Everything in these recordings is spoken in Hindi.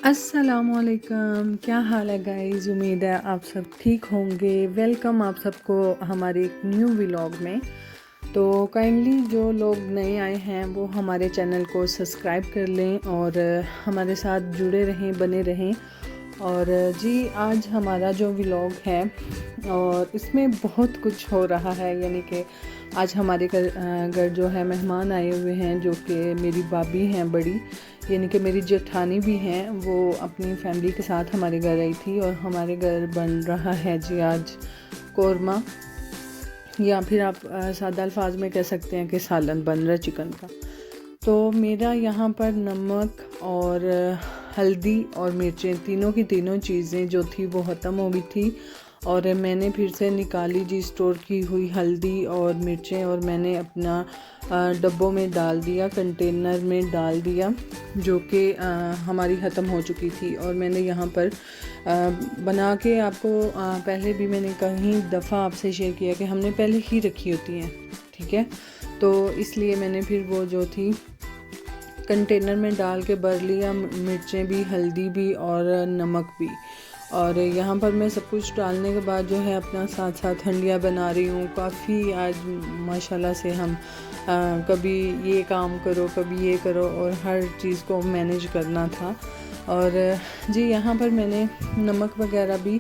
अस्सलामुअलैकुम, क्या हाल है गाइस। उम्मीद है आप सब ठीक होंगे। वेलकम आप सबको हमारे एक न्यू व्लॉग में। तो काइंडली जो लोग नए आए हैं वो हमारे चैनल को सब्सक्राइब कर लें और हमारे साथ जुड़े रहें, बने रहें। और जी आज हमारा जो व्लॉग है और इसमें बहुत कुछ हो रहा है, यानी कि आज हमारे घर जो है मेहमान आए हुए हैं, जो कि मेरी भाभी हैं बड़ी, यानी कि मेरी जेठानी भी हैं। वो अपनी फैमिली के साथ हमारे घर आई थी और हमारे घर बन रहा है जी आज कोरमा, या फिर आप सादा अल्फाज में कह सकते हैं कि सालन बन रहा है चिकन का। तो मेरा यहाँ पर नमक और हल्दी और मिर्चें तीनों की तीनों चीज़ें जो थी वो ख़त्म हो गई थी, और मैंने फिर से निकाली जी स्टोर की हुई हल्दी और मिर्चें, और मैंने अपना डब्बों में डाल दिया, कंटेनर में डाल दिया, जो कि हमारी ख़त्म हो चुकी थी। और मैंने यहाँ पर बना के आपको पहले भी मैंने कहीं दफ़ा आपसे शेयर किया कि हमने पहले ही रखी होती हैं, ठीक है। तो इसलिए मैंने फिर वो जो थी कंटेनर में डाल के भर लिया, मिर्चें भी, हल्दी भी और नमक भी। और यहाँ पर मैं सब कुछ डालने के बाद जो है अपना साथ साथ हंडिया बना रही हूँ। काफ़ी आज माशाल्लाह से हम कभी ये काम करो, कभी ये करो, और हर चीज़ को मैनेज करना था। और जी यहाँ पर मैंने नमक वगैरह भी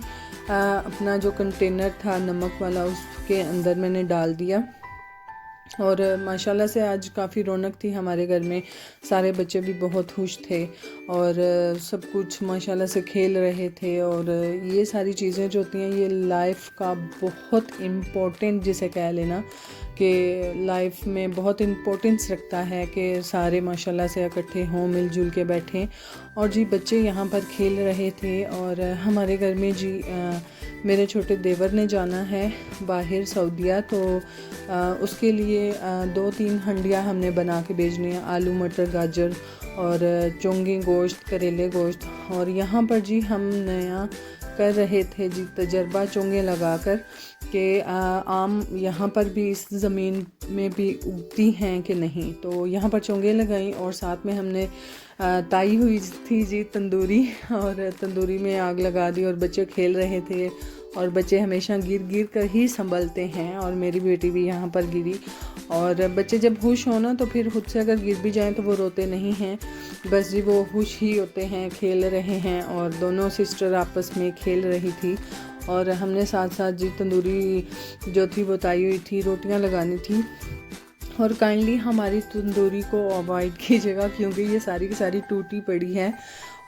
अपना जो कंटेनर था नमक वाला उसके अंदर मैंने डाल दिया। और माशाल्लाह से आज काफ़ी रौनक थी हमारे घर में, सारे बच्चे भी बहुत खुश थे और सब कुछ माशाल्लाह से खेल रहे थे। और ये सारी चीज़ें जो होती हैं ये लाइफ का बहुत इम्पोर्टेंट, जिसे कह लेना कि लाइफ में बहुत इम्पोर्टेंस रखता है कि सारे माशाल्लाह से इकट्ठे हों, मिलजुल के बैठें। और जी बच्चे यहाँ पर खेल रहे थे। और हमारे घर में जी मेरे छोटे देवर ने जाना है बाहर सऊदीया, तो उसके लिए 2-3 हंडिया हमने बना के भेजनी है, आलू मटर गाजर और चोंगे गोश्त, करेले गोश्त। और यहाँ पर जी हम नया कर रहे थे जी तजर्बा चोंगे लगाकर कि आम यहाँ पर भी इस ज़मीन में भी उगती हैं कि नहीं। तो यहाँ पर चोंगे लगाई और साथ में हमने ताई हुई थी जी तंदूरी, और तंदूरी में आग लगा दी और बच्चे खेल रहे थे। और बच्चे हमेशा गिर गिर कर ही संभलते हैं, और मेरी बेटी भी यहाँ पर गिरी। और बच्चे जब खुश हो ना तो फिर खुद से अगर गिर भी जाएं तो वो रोते नहीं हैं, बस जी वो खुश ही होते हैं, खेल रहे हैं। और दोनों सिस्टर आपस में खेल रही थी और हमने साथ साथ जी तंदूरी जो थी वो ताई हुई थी, रोटियां लगानी थी। और काइंडली हमारी तंदूरी को अवॉइड कीजिएगा क्योंकि ये सारी की सारी टूटी पड़ी है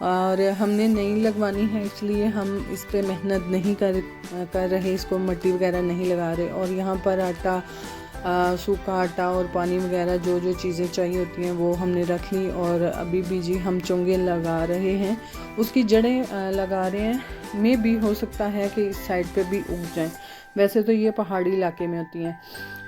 और हमने नई लगवानी है, इसलिए हम इस पे मेहनत नहीं कर रहे, इसको मिट्टी वगैरह नहीं लगा रहे। और यहाँ पर आटा, सूखा आटा और पानी वगैरह जो जो चीज़ें चाहिए होती हैं वो हमने रख ली। और अभी भी जी हम चोंगे लगा रहे हैं, उसकी जड़ें लगा रहे हैं। में भी हो सकता है कि इस साइड पे भी उग जाएं, वैसे तो ये पहाड़ी इलाके में होती हैं।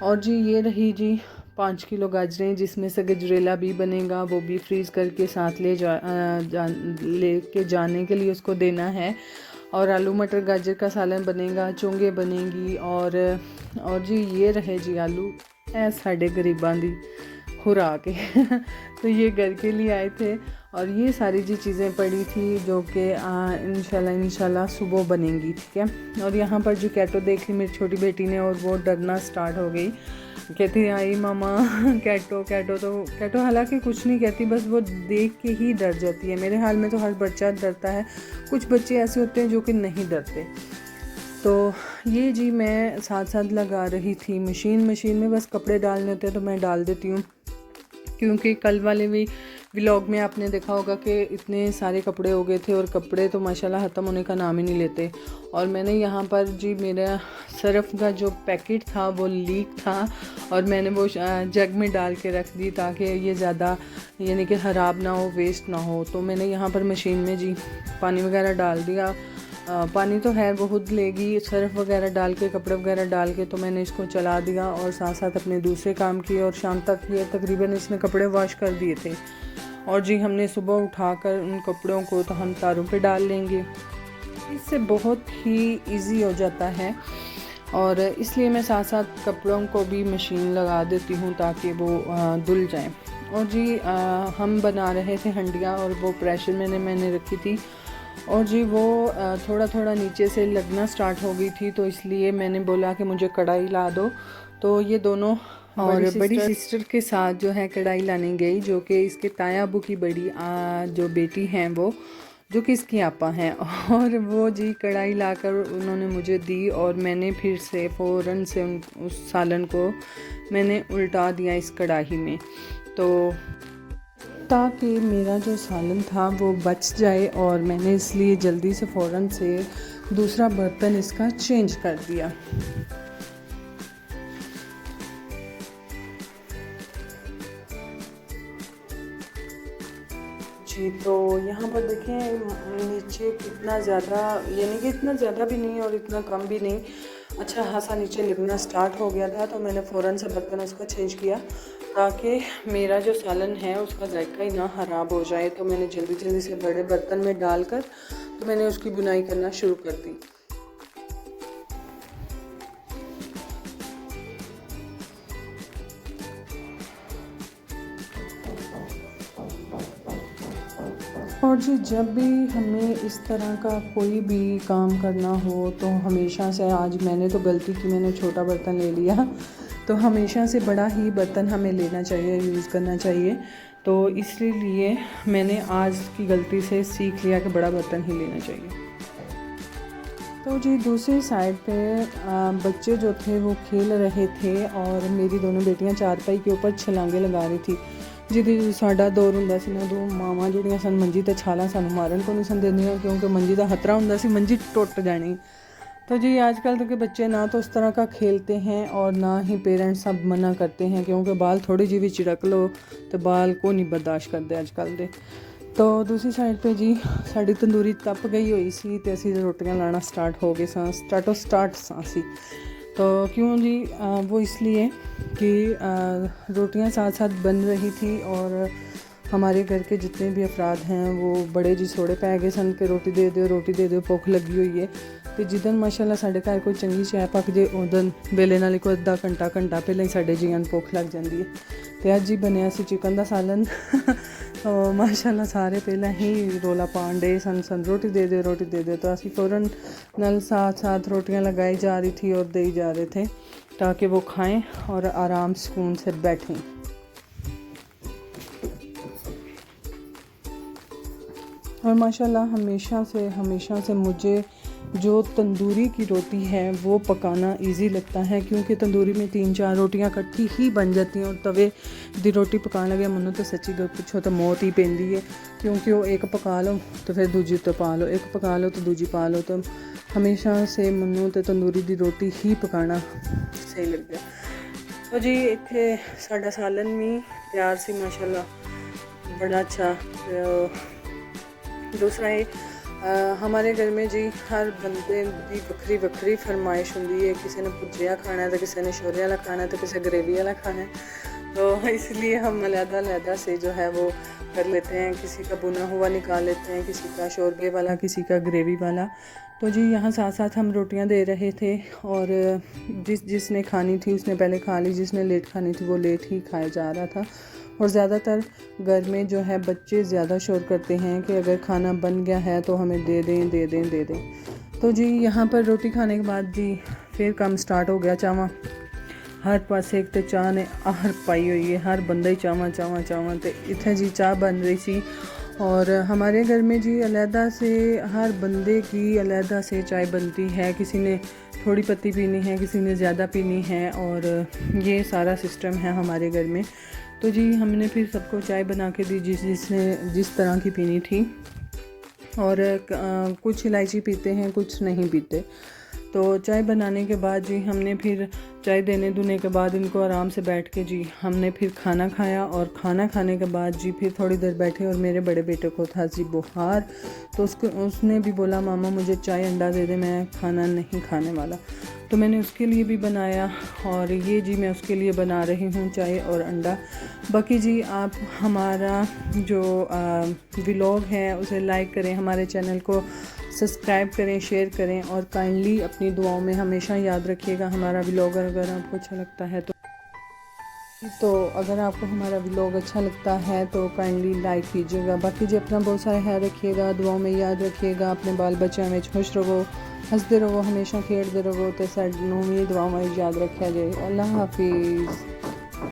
और जी ये रही जी 5 किलो गाजरें, जिसमें से गजरेला भी बनेगा, वो भी फ्रीज़ करके साथ लेके जाने के लिए उसको देना है। और आलू मटर गाजर का सालन बनेगा, चोंगे बनेंगी। और जी ये रहे जी आलू ऐ साढ़े गरीबां दी खुराक है तो ये घर के लिए आए थे और ये सारी जी चीज़ें पड़ी थी जो कि इंशाल्लाह सुबह बनेंगी, ठीक है। और यहाँ पर जो कैटो देख ली मेरी छोटी बेटी ने और वो डरना स्टार्ट हो गई, कहती आई मामा कैटो कैटो। तो कैटो हालांकि कुछ नहीं कहती, बस वो देख के ही डर जाती है। मेरे हाल में तो हर बच्चा डरता है, कुछ बच्चे ऐसे होते हैं जो कि नहीं डरते। तो ये जी मैं साथ साथ लगा रही थी मशीन में बस कपड़े डालने होते हैं तो मैं डाल देती हूँ, क्योंकि कल वाले भी व्लॉग में आपने देखा होगा कि इतने सारे कपड़े हो गए थे और कपड़े तो माशाल्लाह ख़त्म होने का नाम ही नहीं लेते। और मैंने यहाँ पर जी मेरा सर्फ़ का जो पैकेट था वो लीक था और मैंने वो जग में डाल के रख दी ताकि ये ज़्यादा यानी कि ख़राब ना हो, वेस्ट ना हो। तो मैंने यहाँ पर मशीन में जी पानी वगैरह डाल दिया। पानी तो है वो खुद लेगी, सर्फ़ वगैरह डाल के, कपड़े वगैरह डाल के, तो मैंने इसको चला दिया और साथ साथ अपने दूसरे काम किए। और शाम तक ये तकरीबन इसने कपड़े वॉश कर दिए थे। और जी हमने सुबह उठाकर उन कपड़ों को तो हम तारों पे डाल लेंगे, इससे बहुत ही इजी हो जाता है। और इसलिए मैं साथ साथ कपड़ों को भी मशीन लगा देती हूँ ताकि वो धुल जाएं। और जी हम बना रहे थे हंडिया, और वो प्रेशर मैंने रखी थी, और जी वो थोड़ा थोड़ा नीचे से लगना स्टार्ट हो गई थी, तो इसलिए मैंने बोला कि मुझे कढ़ाई ला दो। तो ये दोनों और बड़ी सिस्टर के साथ जो है कढ़ाई लाने गई, जो कि इसके ताया अबू की बड़ी जो बेटी हैं वो, जो कि इसकी आपा हैं। और वो जी कढ़ाई लाकर उन्होंने मुझे दी, और मैंने फिर से फ़ौरन से उस सालन को मैंने उल्टा दिया इस कढ़ाई में, तो ताकि मेरा जो सालन था वो बच जाए। और मैंने इसलिए जल्दी से फ़ौरन से दूसरा बर्तन इसका चेंज कर दिया। जी तो यहाँ पर देखें नीचे कितना ज़्यादा, यानी कि इतना ज़्यादा भी नहीं और इतना कम भी नहीं, अच्छा खासा नीचे लगना स्टार्ट हो गया था। तो मैंने फ़ौरन से बर्तन उसका चेंज किया ताकि मेरा जो सालन है उसका जायका ही ना ख़राब हो जाए। तो मैंने जल्दी जल्दी से बड़े बर्तन में डालकर तो मैंने उसकी बुनाई करना शुरू कर दी। और जी जब भी हमें इस तरह का कोई भी काम करना हो तो हमेशा से, आज मैंने तो गलती की, मैंने छोटा बर्तन ले लिया, तो हमेशा से बड़ा ही बर्तन हमें लेना चाहिए, यूज़ करना चाहिए। तो इसलिए मैंने आज की गलती से सीख लिया कि बड़ा बर्तन ही लेना चाहिए। तो जी दूसरी साइड पे बच्चे जो थे वो खेल रहे थे, और मेरी दोनों बेटियां चारपाई के ऊपर छलांगे लगा रही थी। जिहदे साडा दौर हुंदा सी ना, दो मावां जिहड़ियां सन मंजी ते छालां सानूं मारन को नहीं सन दिंदियां, क्योंकि मंजी दा खतरा हुंदा सी, मंजी टुट जानी। तो जी आजकल के बच्चे ना तो उस तरह का खेलते हैं और ना ही पेरेंट्स सब मना करते हैं, क्योंकि बाल थोड़ी जी भी चिड़क लो तो बाल को नहीं बर्दाश्त करते अजकल दे। तो दूसरी साइड पे जी साड़ी तंदूरी तप गई हुई सी, ते असीं रोटियां लाना स्टार्ट हो गए सां, स्टार्ट सां असीं। तो क्यों जी वो इसलिए कि रोटियां साथ साथ बन रही थी, और हमारे घर के जितने भी अफराद हैं वो बड़े जी सोड़े पै गए सन कि रोटी दे दिओ, भुख लगी हुई है। तो जिदन माशाल्लाह साढ़े घर कोई चंगी शै पक जे, उदन वेले नाल कोई अद्धा घंटा पहले ही साढ़े जियां भुख लग जाती है। तो अज ही बनया सी चिकन दा सालन। तो माशाल्लाह सारे पहले ही रोला पान डे सन रोटी दे दिओ। तो असी फ़ौरन नाल साथ साथ रोटियां लगाई जा रही थी और दे जा रहे थे, ताकि वो खाएं और आराम सुकून से बैठें। और माशाल्लाह हमेशा से मुझे जो तंदूरी की रोटी है वो पकाना इजी लगता है, क्योंकि तंदूरी में 3-4 रोटियां इकट्ठी ही बन जाती हैं, और तवे दी रोटी पकाने लगे मनु तो सच्ची गल पुछो तो मौत ही पैंदी है, क्योंकि वो एक पका लो तो फिर दूजी तो पा लो, एक पका लो तो दूजी पा लो। तो हमेशा से मनु तो तंदूरी दी रोटी ही पकाना सही लगता। तो जी इत्थे साडा सालन भी तैयार सी माशाल्लाह, बड़ा अच्छा। दूसरा है हमारे घर में जी हर बंदे की वक्री वक्री फरमाइश होंगी है, किसी ने भुजिया खाना है तो किसी ने छोले वाला खाना है तो किसी ग्रेवी वाला खाना है। तो इसलिए हम अलग से जो है वो कर लेते हैं, किसी का बुना हुआ निकाल लेते हैं, किसी का शोरबे वाला, किसी का ग्रेवी वाला। तो जी यहाँ साथ साथ हम रोटियां दे रहे थे, और जिसने खानी थी उसने पहले खा ली, जिसने लेट खानी थी वो लेट ही खाया जा रहा था। और ज़्यादातर घर में जो है बच्चे ज़्यादा शोर करते हैं कि अगर खाना बन गया है तो हमें दे दें। तो जी यहाँ पर रोटी खाने के बाद जी फिर काम स्टार्ट हो गया। चावा हर पास एक तो चाह ने आहर पाई हुई है, हर बंदा ही चावा। तो इतने जी चाह बन रही थी, और हमारे घर में जी अलहदा से हर बंदे की अलहदा से चाय बनती है। किसी ने थोड़ी पत्ती पीनी है, किसी ने ज़्यादा पीनी है, और ये सारा सिस्टम है हमारे घर में। तो जी हमने फिर सबको चाय बना के दी जिसने जिस तरह की पीनी थी, और कुछ इलायची पीते हैं, कुछ नहीं पीते। तो चाय बनाने के बाद जी हमने फिर चाय देने के बाद इनको आराम से बैठ के जी हमने फिर खाना खाया, और खाना खाने के बाद जी फिर थोड़ी देर बैठे, और मेरे बड़े बेटे को था जी बुखार, तो उसने भी बोला मामा मुझे चाय अंडा दे दे, मैं खाना नहीं खाने वाला। तो मैंने उसके लिए भी बनाया, और ये जी मैं उसके लिए बना रही हूँ चाय और अंडा। बाकी जी आप हमारा जो व्लॉग है उसे लाइक करें, हमारे चैनल को सब्सक्राइब करें, शेयर करें, और काइंडली अपनी दुआओं में हमेशा याद रखिएगा हमारा व्लॉग अगर आपको अच्छा लगता है तो। तो अगर आपको हमारा व्लॉग अच्छा लगता है तो काइंडली लाइक कीजिएगा। बाकी जी अपना बहुत सारा ख्याल रखिएगा, दुआओं में याद रखिएगा, अपने बाल बच्चों में खुश रहो, हंसते रहो, हमेशा खेलते रहो। तो सानू भी दुआओं में याद रखा जाए। अल्लाह हाफिज़।